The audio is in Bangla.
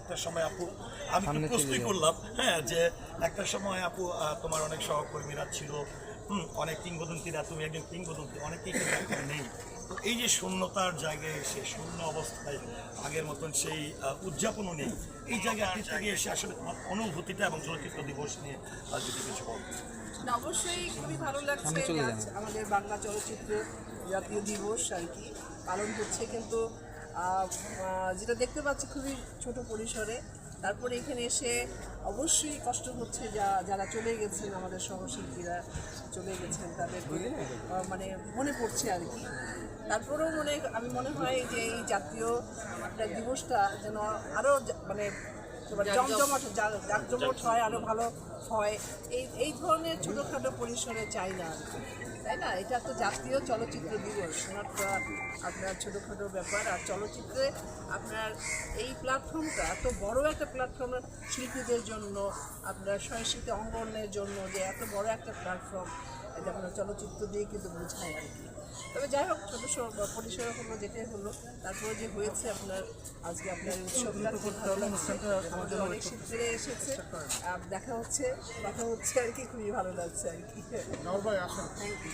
একটা সময় আপু আমি একটু প্রশ্নই করলাম, হ্যাঁ, যে একটা সময় আপু তোমার অনেক সহকর্মীরা ছিল, অনেক কিংবদন্তিরা, তুমি একজন কিংবদন্তি, অনেকেই কিন্তু এখন নেই। তো এই যে শূন্যতার জায়গায় এসে শূন্য অবস্থায় আগের মতন সেই উদযাপনও নেই, এই জায়গায় থেকে এসে আসলে তোমার অনুভূতিটা এবং চলচ্চিত্র দিবস নিয়ে যদি কিছু বলতে। না, অবশ্যই খুবই ভালো লাগছে যে আজ আমাদের বাংলা চলচ্চিত্র জাতীয় দিবস আর কি পালন হচ্ছে, কিন্তু যেটা দেখতে পাচ্ছি খুবই ছোট পরিসরে। তারপরে এখানে এসে অবশ্যই কষ্ট হচ্ছে যারা চলে গেছেন, আমাদের সহশিল্পীরা চলে গেছেন, তাদের মানে মনে পড়ছে আর কি। তারপরেও আমি মনে হয় যে এই জাতীয় একটা দিবসটা যেন আরও মানে জাঁকজমট হয়, আরও ভালো হয়, এই ধরনের ছোটোখাটো পরিসরে চাই না আর কি, তাই না? এটা তো জাতীয় চলচ্চিত্র দিবস, আপনার ছোটোখাটো ব্যাপার। আর চলচ্চিত্রে আপনার এই প্ল্যাটফর্মটা এত বড় একটা প্ল্যাটফর্ম শিল্পীদের জন্য, আপনার সংস্কৃতি অঙ্গনের জন্য, যে এত বড় একটা প্ল্যাটফর্ম এটা আপনার চলচ্চিত্র দিয়ে কিন্তু বোঝায় আর কি। তবে যাই হোক, ছোট পরিসরে হলো যেটাই হলো, তারপরে যে হয়েছে আপনার আজকে আপনার উৎসবটা খুব ভালো লাগছে, আমাদের অনেক শিল্পীরা এসেছে, দেখা হচ্ছে, কথা হচ্ছে আর কি, খুবই ভালো লাগছে আর কি। Thank you.